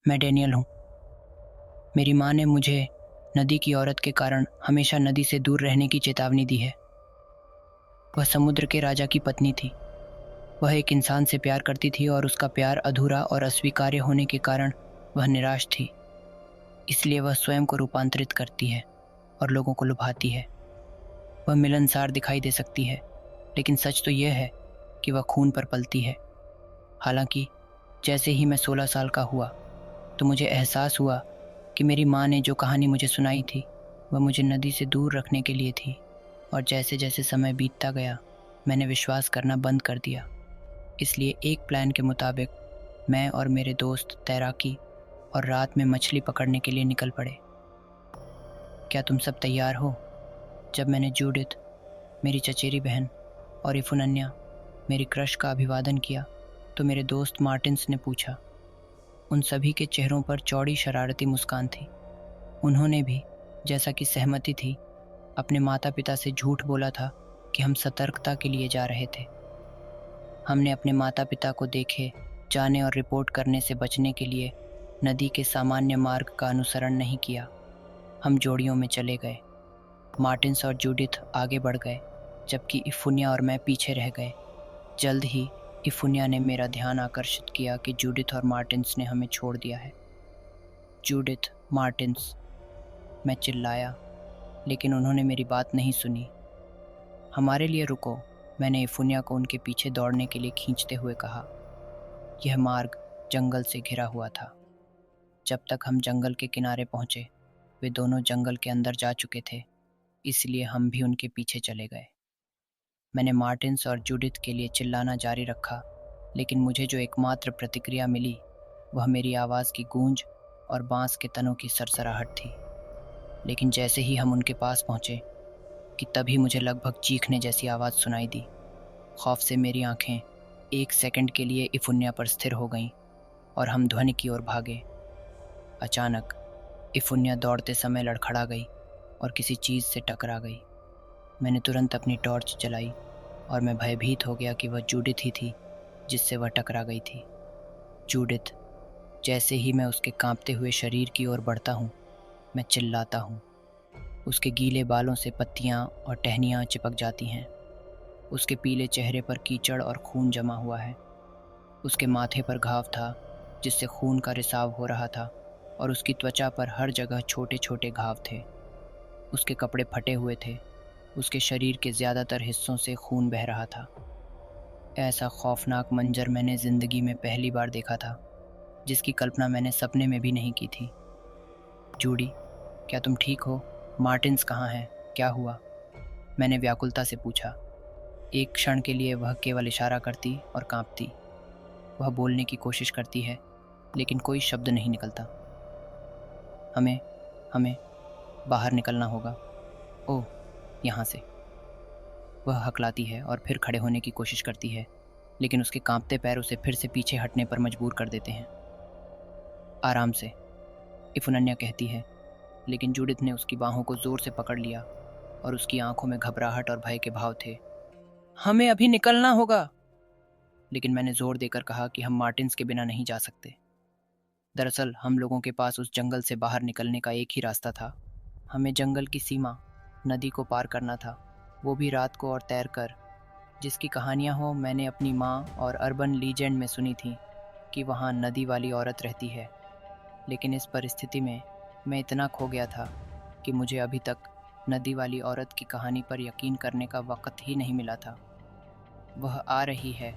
मैं डैनियल हूँ। मेरी माँ ने मुझे नदी की औरत के कारण हमेशा नदी से दूर रहने की चेतावनी दी है। वह समुद्र के राजा की पत्नी थी। वह एक इंसान से प्यार करती थी और उसका प्यार अधूरा और अस्वीकार्य होने के कारण वह निराश थी। इसलिए वह स्वयं को रूपांतरित करती है और लोगों को लुभाती है। वह मिलनसार दिखाई दे सकती है, लेकिन सच तो यह है कि वह खून पर पलती है। हालांकि जैसे ही मैं 16 साल का हुआ तो मुझे एहसास हुआ कि मेरी माँ ने जो कहानी मुझे सुनाई थी वह मुझे नदी से दूर रखने के लिए थी। और जैसे जैसे समय बीतता गया मैंने विश्वास करना बंद कर दिया। इसलिए एक प्लान के मुताबिक मैं और मेरे दोस्त तैराकी और रात में मछली पकड़ने के लिए निकल पड़े। क्या तुम सब तैयार हो? जब मैंने जूडिथ, मेरी चचेरी बहन, और इफुनन्या, मेरी क्रश का अभिवादन किया तो मेरे दोस्त मार्टिन्स ने पूछा। उन सभी के चेहरों पर चौड़ी शरारती मुस्कान थी। उन्होंने भी, जैसा कि सहमति थी, अपने माता पिता से झूठ बोला था कि हम सतर्कता के लिए जा रहे थे। हमने अपने माता पिता को देखे जाने और रिपोर्ट करने से बचने के लिए नदी के सामान्य मार्ग का अनुसरण नहीं किया। हम जोड़ियों में चले गए। मार्टिन्स और जूडिथ आगे बढ़ गए, जबकि इफुनिया और मैं पीछे रह गए। जल्द ही इफुनिया ने मेरा ध्यान आकर्षित किया कि जूडिथ और मार्टिन्स ने हमें छोड़ दिया है। जूडिथ, मार्टिन्स, मैं चिल्लाया, लेकिन उन्होंने मेरी बात नहीं सुनी। हमारे लिए रुको, मैंने इफुनिया को उनके पीछे दौड़ने के लिए खींचते हुए कहा। यह मार्ग जंगल से घिरा हुआ था। जब तक हम जंगल के किनारे पहुंचे वे दोनों जंगल के अंदर जा चुके थे, इसलिए हम भी उनके पीछे चले गए। मैंने मार्टिन्स और जूडिथ के लिए चिल्लाना जारी रखा, लेकिन मुझे जो एकमात्र प्रतिक्रिया मिली वह मेरी आवाज़ की गूंज और बांस के तनों की सरसराहट थी। लेकिन जैसे ही हम उनके पास पहुंचे कि तभी मुझे लगभग चीखने जैसी आवाज़ सुनाई दी। खौफ से मेरी आंखें एक सेकंड के लिए इफुन्या पर स्थिर हो गईं और हम ध्वनि की ओर भागे। अचानक इफुन्या दौड़ते समय लड़खड़ा गई और किसी चीज़ से टकरा गई। मैंने तुरंत अपनी टॉर्च जलाई और मैं भयभीत हो गया कि वह जूडिथ ही थी जिससे वह टकरा गई थी। जूडिथ। जैसे ही मैं उसके कांपते हुए शरीर की ओर बढ़ता हूँ मैं चिल्लाता हूँ। उसके गीले बालों से पत्तियाँ और टहनियाँ चिपक जाती हैं। उसके पीले चेहरे पर कीचड़ और खून जमा हुआ है। उसके माथे पर घाव था जिससे खून का रिसाव हो रहा था और उसकी त्वचा पर हर जगह छोटे छोटे घाव थे। उसके कपड़े फटे हुए थे। उसके शरीर के ज़्यादातर हिस्सों से खून बह रहा था। ऐसा खौफनाक मंजर मैंने ज़िंदगी में पहली बार देखा था, जिसकी कल्पना मैंने सपने में भी नहीं की थी। जूडी, क्या तुम ठीक हो? मार्टिन्स कहाँ है? क्या हुआ? मैंने व्याकुलता से पूछा। एक क्षण के लिए वह केवल इशारा करती और कांपती। वह बोलने की कोशिश करती है, लेकिन कोई शब्द नहीं निकलता। हमें हमें बाहर निकलना होगा। ओह, यहाँ से। वह हकलाती है और फिर खड़े होने की कोशिश करती है, लेकिन उसके कांपते पैर उसे फिर से पीछे हटने पर मजबूर कर देते हैं। आराम से, इफुनन्या कहती है, लेकिन जूडिथ ने उसकी बाहों को जोर से पकड़ लिया और उसकी आंखों में घबराहट और भय के भाव थे। हमें अभी निकलना होगा, लेकिन मैंने जोर देकर कहा कि हम मार्टिन्स के बिना नहीं जा सकते। दरअसल हम लोगों के पास उस जंगल से बाहर निकलने का एक ही रास्ता था। हमें जंगल की सीमा, नदी को पार करना था, वो भी रात को और तैरकर। जिसकी कहानियाँ हो मैंने अपनी माँ और अर्बन लीजेंड में सुनी थी कि वहाँ नदी वाली औरत रहती है, लेकिन इस परिस्थिति में मैं इतना खो गया था कि मुझे अभी तक नदी वाली औरत की कहानी पर यकीन करने का वक्त ही नहीं मिला था। वह आ रही है।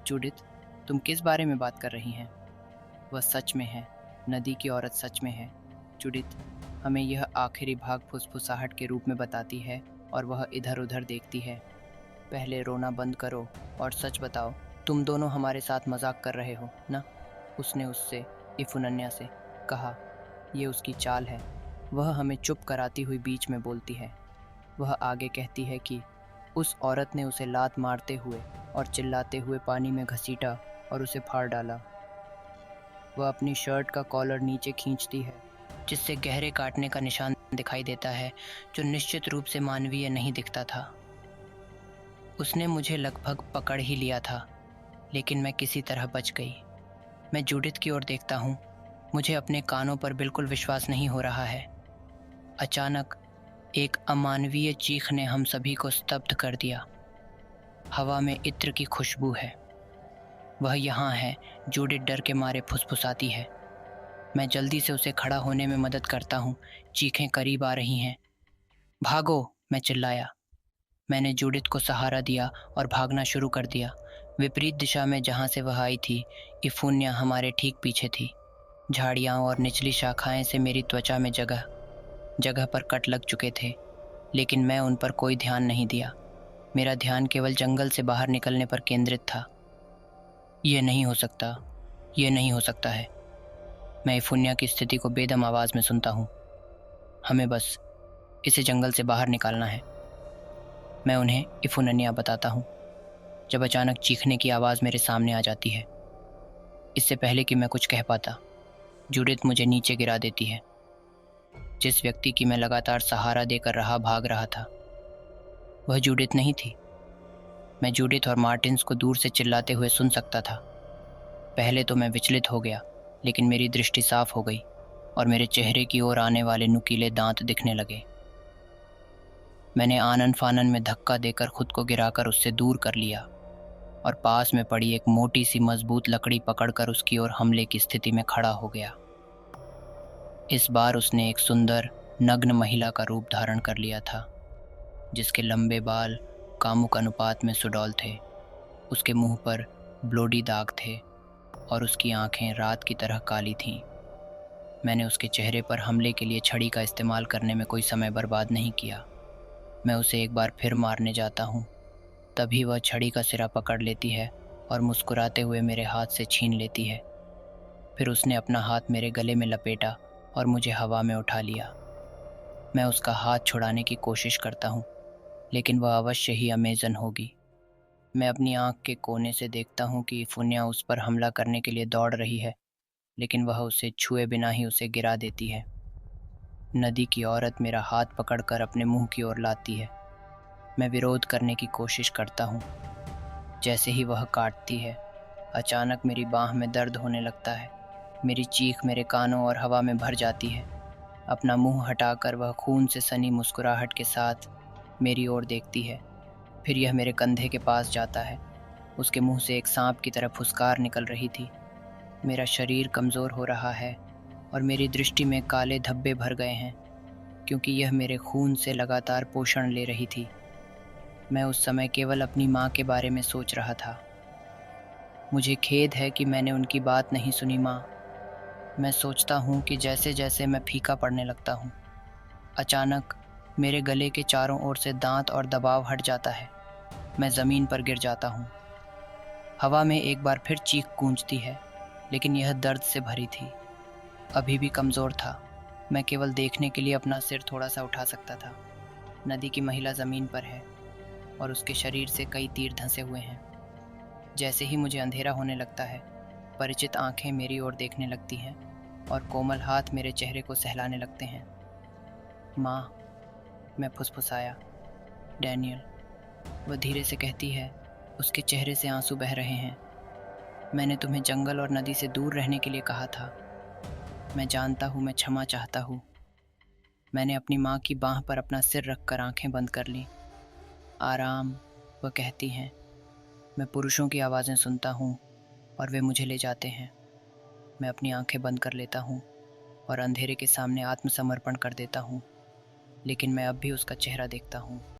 जूडिथ, तुम किस बारे में बात कर रही हैं? वह सच में है, नदी की औरत सच में है। जूडिथ हमें यह आखिरी भाग फुसफुसाहट के रूप में बताती है और वह इधर उधर देखती है। पहले रोना बंद करो और सच बताओ, तुम दोनों हमारे साथ मजाक कर रहे हो ना? उसने उससे, इफुनन्या से, कहा। ये उसकी चाल है। वह हमें चुप कराती हुई बीच में बोलती है। वह आगे कहती है कि उस औरत ने उसे लात मारते हुए और चिल्लाते हुए पानी में घसीटा और उसे फाड़ डाला। वह अपनी शर्ट का कॉलर नीचे खींचती है, जिससे गहरे काटने का निशान दिखाई देता है, जो निश्चित रूप से मानवीय नहीं दिखता था। उसने मुझे लगभग पकड़ ही लिया था, लेकिन मैं किसी तरह बच गई। मैं जूडिथ की ओर देखता हूँ, मुझे अपने कानों पर बिल्कुल विश्वास नहीं हो रहा है। अचानक एक अमानवीय चीख ने हम सभी को स्तब्ध कर दिया। हवा में इत्र की खुशबू है। वह यहाँ है, जूडिथ डर के मारे फुसफुसाती है। मैं जल्दी से उसे खड़ा होने में मदद करता हूँ। चीखें करीब आ रही हैं। भागो, मैं चिल्लाया। मैंने जूडिथ को सहारा दिया और भागना शुरू कर दिया। विपरीत दिशा में जहाँ से वह आई थी, इफुन्या हमारे ठीक पीछे थी। झाड़ियाँ और निचली शाखाएं से मेरी त्वचा में जगह जगह पर कट लग चुके थे, लेकिन मैं उन पर कोई ध्यान नहीं दिया। मेरा ध्यान केवल जंगल से बाहर निकलने पर केंद्रित था। ये नहीं हो सकता, ये नहीं हो सकता है। मैं इफुन्या की स्थिति को बेदम आवाज़ में सुनता हूँ। हमें बस इसे जंगल से बाहर निकालना है, मैं उन्हें इफुनन्या बताता हूँ, जब अचानक चीखने की आवाज़ मेरे सामने आ जाती है। इससे पहले कि मैं कुछ कह पाता, जूडिथ मुझे नीचे गिरा देती है। जिस व्यक्ति की मैं लगातार सहारा देकर भाग रहा था, वह जूडिथ नहीं थी। मैं जूडिथ और मार्टिन्स को दूर से चिल्लाते हुए सुन सकता था। पहले तो मैं विचलित हो गया, लेकिन मेरी दृष्टि साफ हो गई और मेरे चेहरे की ओर आने वाले नुकीले दांत दिखने लगे। मैंने आनन फानन में धक्का देकर खुद को गिराकर उससे दूर कर लिया और पास में पड़ी एक मोटी सी मजबूत लकड़ी पकड़कर उसकी ओर हमले की स्थिति में खड़ा हो गया। इस बार उसने एक सुंदर नग्न महिला का रूप धारण कर लिया था, जिसके लंबे बाल कामुक अनुपात में सुडौल थे। उसके मुंह पर ब्लोडी दाग थे और उसकी आंखें रात की तरह काली थीं। मैंने उसके चेहरे पर हमले के लिए छड़ी का इस्तेमाल करने में कोई समय बर्बाद नहीं किया। मैं उसे एक बार फिर मारने जाता हूँ, तभी वह छड़ी का सिरा पकड़ लेती है और मुस्कुराते हुए मेरे हाथ से छीन लेती है। फिर उसने अपना हाथ मेरे गले में लपेटा और मुझे हवा में उठा लिया। मैं उसका हाथ छुड़ाने की कोशिश करता हूँ, लेकिन वह अवश्य ही अमेजन होगी। मैं अपनी आँख के कोने से देखता हूँ कि इफुन्या उस पर हमला करने के लिए दौड़ रही है, लेकिन वह उसे छुए बिना ही उसे गिरा देती है। नदी की औरत मेरा हाथ पकड़कर अपने मुंह की ओर लाती है। मैं विरोध करने की कोशिश करता हूँ। जैसे ही वह काटती है, अचानक मेरी बाँह में दर्द होने लगता है। मेरी चीख मेरे कानों और हवा में भर जाती है। अपना मुंह हटाकर वह खून से सनी मुस्कुराहट के साथ मेरी ओर देखती है। फिर यह मेरे कंधे के पास जाता है। उसके मुंह से एक सांप की तरह फुसकार निकल रही थी। मेरा शरीर कमज़ोर हो रहा है और मेरी दृष्टि में काले धब्बे भर गए हैं, क्योंकि यह मेरे खून से लगातार पोषण ले रही थी। मैं उस समय केवल अपनी माँ के बारे में सोच रहा था। मुझे खेद है कि मैंने उनकी बात नहीं सुनी माँ। मैं सोचता हूँ कि जैसे जैसे मैं फीका पड़ने लगता हूँ, अचानक मेरे गले के चारों ओर से दांत और दबाव हट जाता है। मैं ज़मीन पर गिर जाता हूँ। हवा में एक बार फिर चीख गूंजती है, लेकिन यह दर्द से भरी थी। अभी भी कमज़ोर था। मैं केवल देखने के लिए अपना सिर थोड़ा सा उठा सकता था। नदी की महिला ज़मीन पर है और उसके शरीर से कई तीर धंसे हुए हैं। जैसे ही मुझे अंधेरा होने लगता है, परिचित आंखें मेरी ओर देखने लगती हैं और कोमल हाथ मेरे चेहरे को सहलाने लगते हैं। माँ, मैं फुसफुसाया। डैनियल, वह धीरे से कहती है। उसके चेहरे से आंसू बह रहे हैं। मैंने तुम्हें जंगल और नदी से दूर रहने के लिए कहा था। मैं जानता हूँ, मैं क्षमा चाहता हूँ। मैंने अपनी माँ की बाँह पर अपना सिर रखकर आंखें बंद कर लीं। आराम, वह कहती हैं। मैं पुरुषों की आवाज़ें सुनता हूँ और वे मुझे ले जाते हैं। मैं अपनी आंखें बंद कर लेता हूँ और अंधेरे के सामने आत्मसमर्पण कर देता हूँ, लेकिन मैं अब भी उसका चेहरा देखता हूँ।